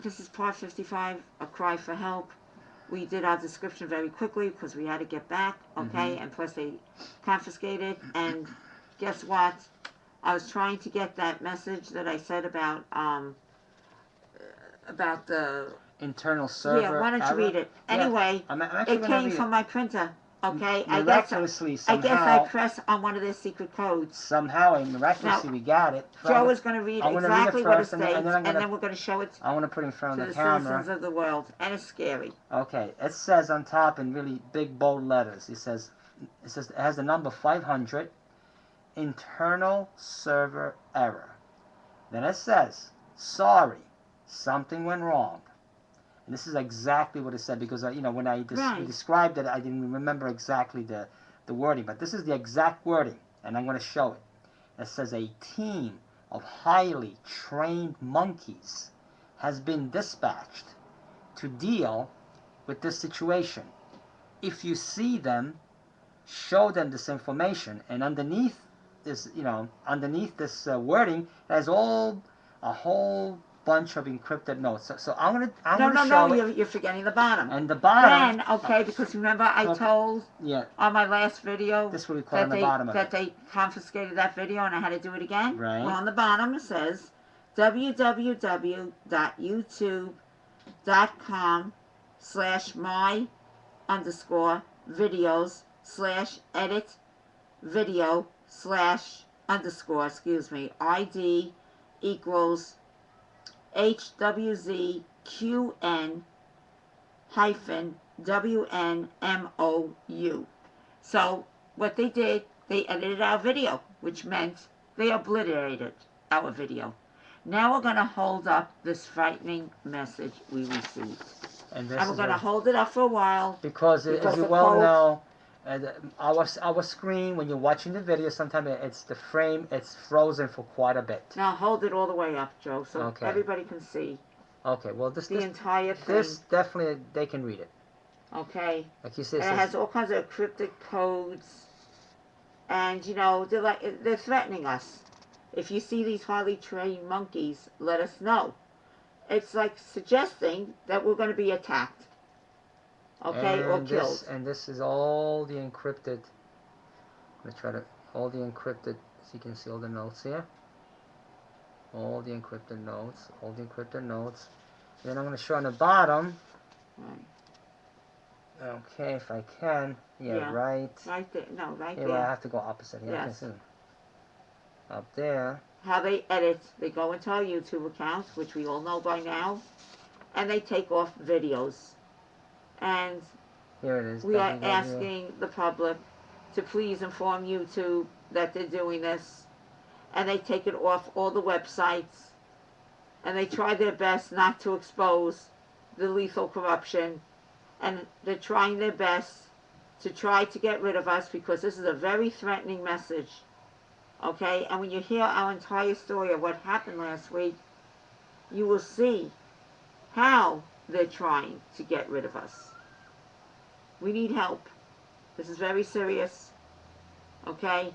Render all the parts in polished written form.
this is part 55, A Cry for Help. We did our description very quickly because we had to get back, okay? And plus they confiscated. And guess what? I was trying to get that message that I said about the internal server. Yeah, why don't you error? read it? Anyway, I'm it came from my printer. Okay, miraculously, I guess I pressed on one of their secret codes. Somehow, miraculously, we got it. Joe is going to read exactly what it states, and then we're going to show it I want to put it in front of the camera. citizens of the world, and it's scary. Okay, it says on top in really big bold letters. It has the number 500, internal server error. Then it says, sorry, something went wrong. And this is exactly what it said, because when I described it, I didn't remember exactly the wording. But this is the exact wording, and I'm going to show it. It says a team of highly trained monkeys has been dispatched to deal with this situation. If you see them, show them this information. And underneath this, wording, there's a whole bunch of encrypted notes. So I'm gonna show it. You're forgetting the bottom. And the bottom. Then, okay, because remember I told on my last video this what we call on the bottom that they confiscated that video and I had to do it again. Right. Well, on the bottom it says www.youtube.com/my_video/edit video/ID equals HWZ-WNMOU. So what they did, they edited our video, which meant they obliterated our video. Now we're going to hold up this frightening message we received. And we're going to hold it up for a while. Because as you well know, our screen, when you're watching the video, sometimes the frame, it's frozen for quite a bit. Now hold it all the way up, Joe, so everybody can see. Okay, well the entire thing. This definitely, they can read it. Okay. Like you said, and it has all kinds of cryptic codes, and they're threatening us. If you see these highly trained monkeys, let us know. It's like suggesting that we're going to be attacked. Okay, or killed. And this is all the encrypted. Let's try to all the encrypted. So you can see all the notes here. All the encrypted notes. All the encrypted notes. And then I'm going to show on the bottom. Right. Okay, if I can. Yeah, right. Right there. No, right there. Yeah, well, I have to go opposite here. Yes. Up there. How they edit. They go into our YouTube account, which we all know by now, and they take off videos. And here it is. We are asking the public to please inform YouTube that they're doing this. And they take it off all the websites. And they try their best not to expose the lethal corruption. And they're trying their best to try to get rid of us because this is a very threatening message. Okay? And when you hear our entire story of what happened last week, you will see how they're trying to get rid of us. We need help. This is very serious. Okay?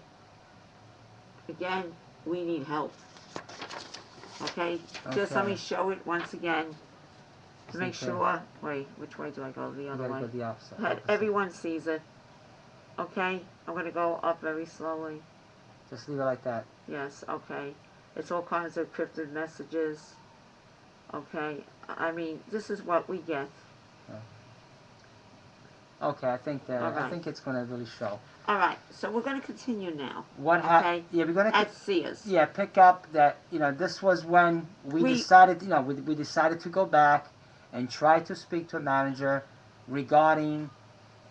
Again, we need help. Okay? Just let me show it once again to make sure. Wait, which way do I go? The other way? Go the opposite. Everyone sees it. Okay? I'm going to go up very slowly. Just leave it like that. Yes, okay. It's all kinds of cryptic messages. Okay? I mean, this is what we get. Okay, I think it's going to really show. All right, so we're going to continue now. What happened? Yeah, we're going to at Sears. Yeah, pick up that this was when we decided we decided to go back and try to speak to a manager regarding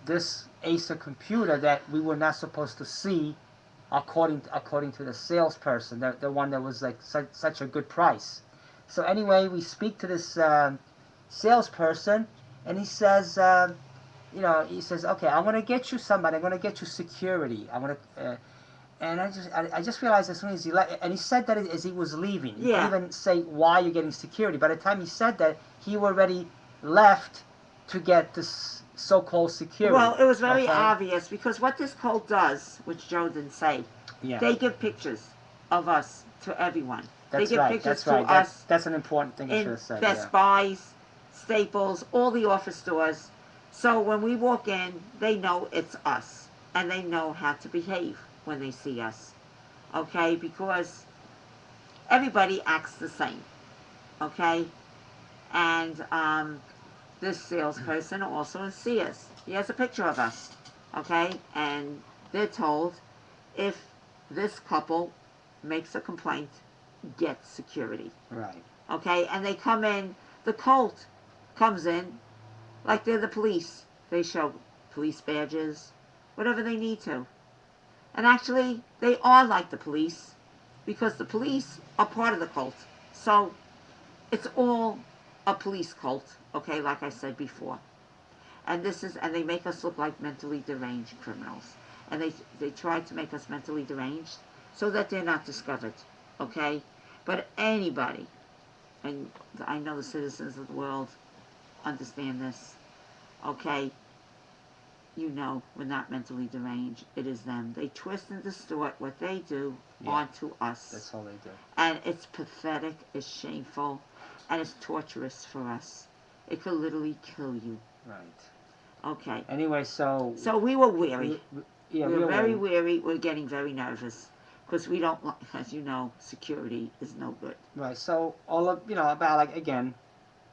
this ACER computer that we were not supposed to see, according to the salesperson, the one that was like such a good price. So anyway, we speak to this salesperson, and he says. He says, okay, I'm going to get you somebody. I'm going to get you security. I'm going to, and I just realized as soon as he left, and he said that as he was leaving. He didn't even say why you're getting security. By the time he said that, he already left to get this so-called security. Well, it was very obvious because what this code does, which Joe didn't say, they give pictures of us to everyone. They That's give right. pictures That's right. to us That's an important thing I should in have said. Best Yeah. Buys, Staples, all the office stores. So when we walk in, they know it's us, and they know how to behave when they see us. Okay, because everybody acts the same. Okay, and this salesperson also sees us. He has a picture of us. Okay, and they're told if this couple makes a complaint, get security. Right. Okay, and they come in, the cult comes in like they're the police. They show police badges, whatever they need to. And actually, they are like the police because the police are part of the cult. So it's all a police cult, okay, like I said before. And they make us look like mentally deranged criminals. And they try to make us mentally deranged so that they're not discovered, okay? But anybody, and I know the citizens of the world understand this, okay? You know we're not mentally deranged. It is them. They twist and distort what they do onto us. That's all they do. And it's pathetic, it's shameful, and it's torturous for us. It could literally kill you. Right. Okay. Anyway, so we were weary. We were very weary. We're getting very nervous because we don't, as you know, security is no good. Right. So all of about like again,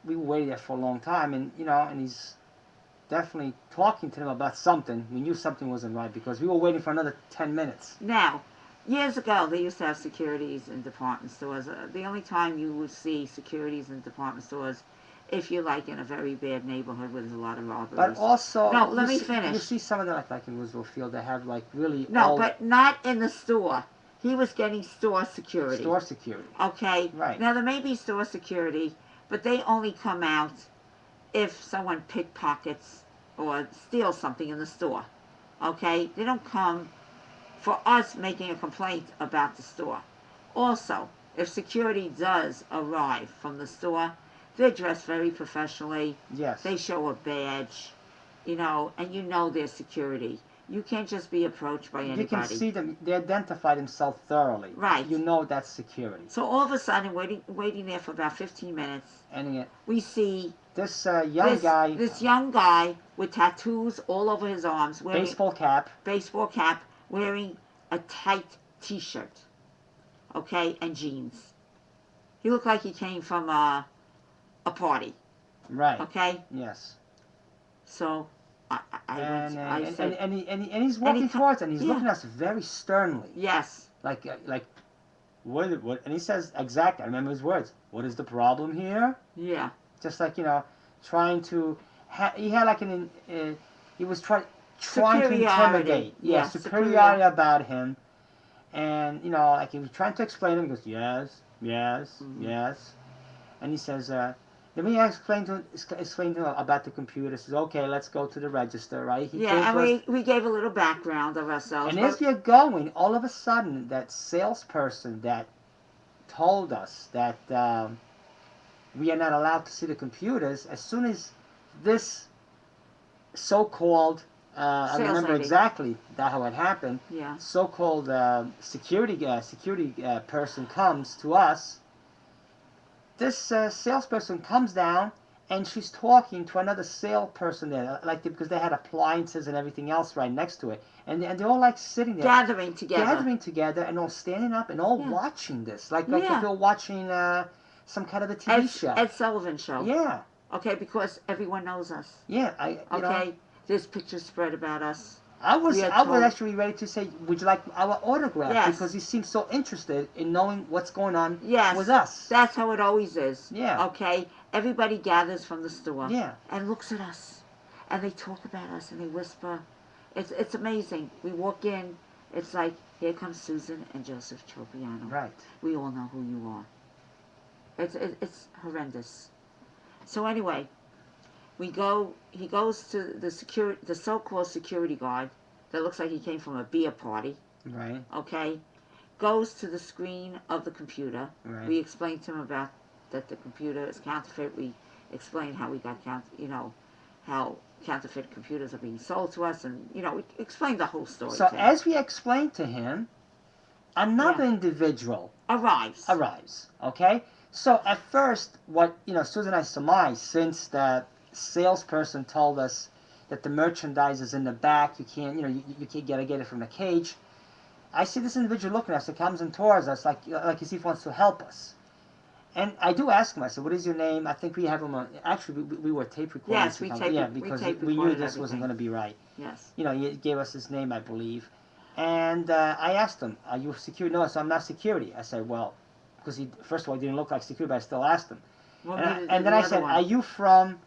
we waited there for a long time, and and he's definitely talking to them about something. We knew something wasn't right because we were waiting for another 10 minutes. Now, years ago, they used to have securities in department stores. The only time you would see securities in department stores if you're like in a very bad neighborhood where there's a lot of robberies. But also, no, let me finish. You see some of them like in Roosevelt Field, they have like really but not in the store. He was getting store security. Store security. Okay. Right. Now there may be store security, but they only come out if someone pickpockets or steals something in the store. Okay? They don't come for us making a complaint about the store. Also, if security does arrive from the store, they're dressed very professionally. Yes. They show a badge, and their security. You can't just be approached by anybody. You can see them. They identify themselves thoroughly. Right. You know that's security. So all of a sudden, waiting there for about 15 minutes, and we see this young guy with tattoos all over his arms, wearing baseball cap, wearing a tight T-shirt, okay, and jeans. He looked like he came from a party. Right. Okay. Yes. So and he's walking towards us, and he's looking at us very sternly. Yes. Like what? And he says exactly. I remember his words. What is the problem here? Yeah. Just like trying to. He had like he was trying to intimidate. Yeah. Superiority about him, and like he was trying to explain to him. He goes yes, yes, and he says. Then we explained to him about the computer. Says, okay, let's go to the register, right? We gave a little background of ourselves. And as we are going, all of a sudden, that salesperson that told us that we are not allowed to see the computers, as soon as this so-called, I remember exactly how it happened, so-called security person comes to us, this salesperson comes down, and she's talking to another salesperson there, because they had appliances and everything else right next to it, and they're all like sitting there, gathering together, and all standing up and all watching this, like if they're watching some kind of a TV show, Ed Sullivan show. Yeah. Okay, because everyone knows us. Yeah, there's pictures spread about us. I was actually ready to say, would you like our autograph? Yes. Because he seems so interested in knowing what's going on with us. That's how it always is. Yeah. Okay? Everybody gathers from the store. Yeah. And looks at us. And they talk about us and they whisper. It's amazing. We walk in. It's like, here comes Susan and Joseph Tropeano. Right. We all know who you are. It's horrendous. So anyway, he goes to the so-called security guard that looks like he came from a beer party. Right. Okay. Goes to the screen of the computer. Right. We explained to him about that the computer is counterfeit. We explained how we got how counterfeit computers are being sold to us, and we explained the whole story. So as we explained to him, another individual arrives. Okay? So at first, what Susan and I surmised, since the salesperson told us that the merchandise is in the back, you can't, you can't get it from the cage. I see this individual looking at us, it comes in towards us, like as if he wants to help us. And I do ask him, I said, what is your name? I think we have him on, actually, we were tape recording. Yes, because we knew this wasn't going to be right. Yes. He gave us his name, I believe. And I asked him, are you security? No, so I'm not security. I said, well, because he, first of all, he didn't look like security, but I still asked him. And then I said, are you from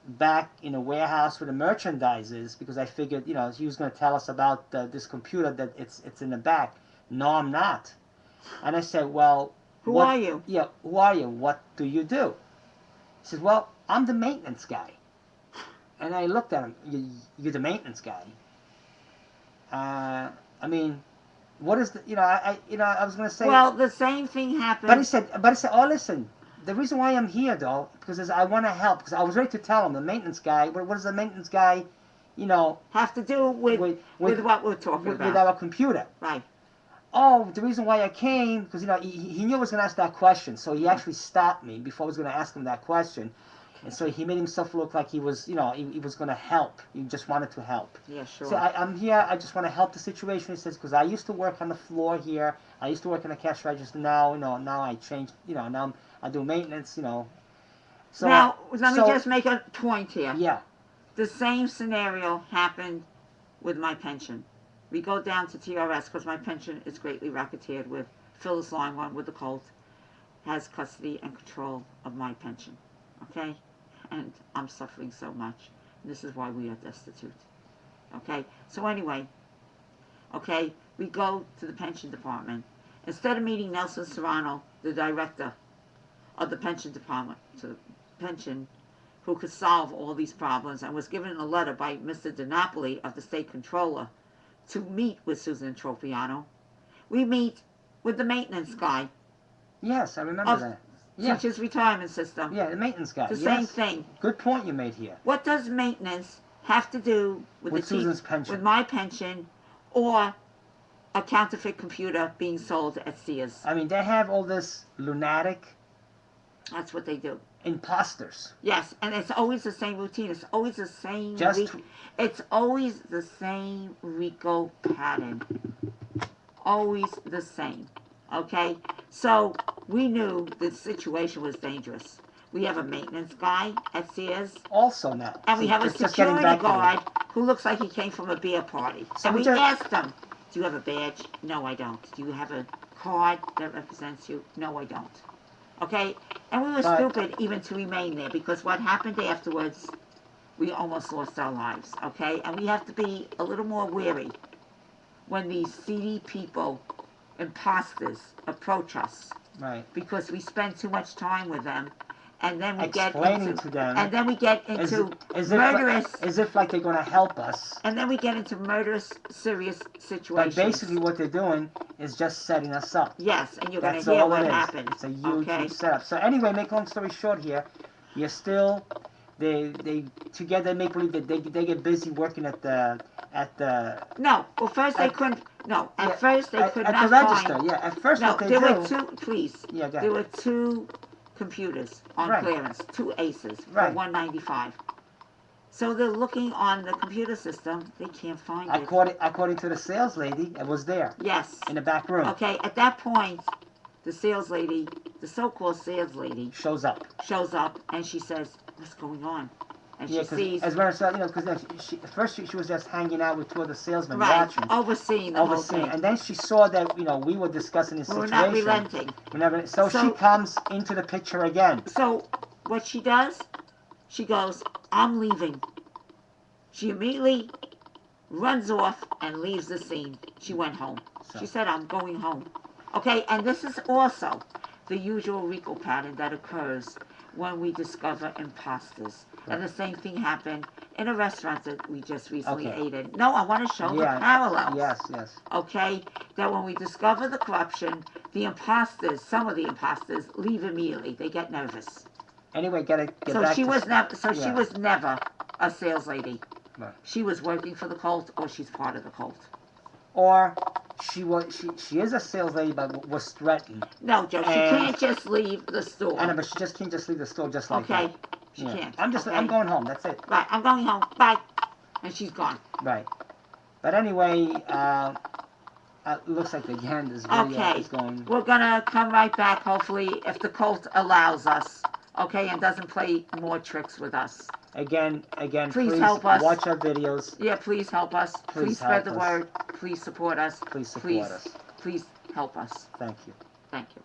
back in a warehouse where the merchandise is? Because I figured, he was going to tell us about this computer that it's in the back. No, I'm not. And I said, well, who are you? Yeah, who are you? What do you do? He says, well, I'm the maintenance guy. And I looked at him, you're the maintenance guy. I mean, what is the, I was going to say. Well, the same thing happened. But he said, oh, listen, the reason why I'm here, though, because I want to help. Because I was ready to tell him, the maintenance guy, what does the maintenance guy, have to do with what we're talking about. With our computer. Right. Oh, the reason why I came, because, he knew I was going to ask that question. So he actually stopped me before I was going to ask him that question. And so he made himself look like he was, he was going to help. He just wanted to help. Yeah, sure. So I'm here, I just want to help the situation. He says, because I used to work on the floor here. I used to work in the cash register. Now, now I changed, now I do maintenance, So now, let me just make a point here. Yeah. The same scenario happened with my pension. We go down to TRS because my pension is greatly racketeered with Phyllis Limewine with the Colt, has custody and control of my pension. Okay? And I'm suffering so much. This is why we are destitute. Okay? So anyway, okay, we go to the pension department. Instead of meeting Nelson Serrano, the director of the pension department, to pension, who could solve all these problems, and was given a letter by Mr. DiNapoli of the state controller to meet with Susan Tropeano, we meet with the maintenance guy. Yes, I remember that. Yeah. Teachers Retirement System. Yeah, the maintenance guy. The same thing. Good point you made here. What does maintenance have to do with Susan's pension? With my pension, or a counterfeit computer being sold at Sears? I mean, they have all this lunatic. That's what they do. Imposters. Yes, and it's always the same routine. It's always the same. It's always the same RICO pattern. Always the same. Okay? So, we knew the situation was dangerous. We have a maintenance guy at Sears. Also now. And we have a security guard who looks like he came from a beer party. So and we asked him, do you have a badge? No, I don't. Do you have a card that represents you? No, I don't. Okay? And we were stupid even to remain there, because what happened afterwards, we almost lost our lives. Okay? And we have to be a little more wary when these seedy people, imposters, approach us. Right. Because we spend too much time with them, and then we explaining to them, and then we get into murderous, as if like they're going to help us, and then we get into murderous, serious situations. But basically, what they're doing is just setting us up. Yes, and you're going to hear what happened. It's a huge setup. So anyway, make long story short, here, you're still, they together make believe that they get busy working at the. No, well, first they couldn't. No, at first they could not at the register. find. Yeah, at first no, what they there do. were two. Please. Yeah, go ahead. There were two computers on clearance, two ACERs for $195. So they're looking on the computer system. They can't find it. According to the sales lady, it was there. Yes. In the back room. Okay. At that point, the sales lady, the so-called sales lady, shows up, and she says, "What's going on?" And yeah, she sees, as well as because at first she was just hanging out with two other salesmen watching, overseeing the whole thing. And then she saw that we were discussing the situation. We're not relenting. So she comes into the picture again. So what she does, she goes, "I'm leaving." She immediately runs off and leaves the scene. She went home. So. She said, "I'm going home." Okay, and this is also the usual RICO pattern that occurs when we discover imposters. Right. And the same thing happened in a restaurant that we just recently ate in. No, I want to show the parallels. Yes. Okay, that when we discover the corruption, the imposters, some of the imposters, leave immediately. They get nervous. Anyway, get so back she to... was never. So she was never a sales lady. Right. She was working for the cult, or she's part of the cult. Or she is a sales lady, but was threatened. No, Joe, she And- can't just leave the store. I know, but she just can't just leave the store just like Okay, that. she Yeah. can't. I'm okay? going home. That's it. Right, I'm going home. Bye. And she's gone. Right. But anyway, it looks like again this video Okay, is going. we're gonna come right back, hopefully, if the cult allows us. Okay, and doesn't play more tricks with us. Again, Please please help us. watch our videos. Yeah, please help us. Please spread the help us. word. Please support us. Please support us. Please help us. Thank you. Thank you.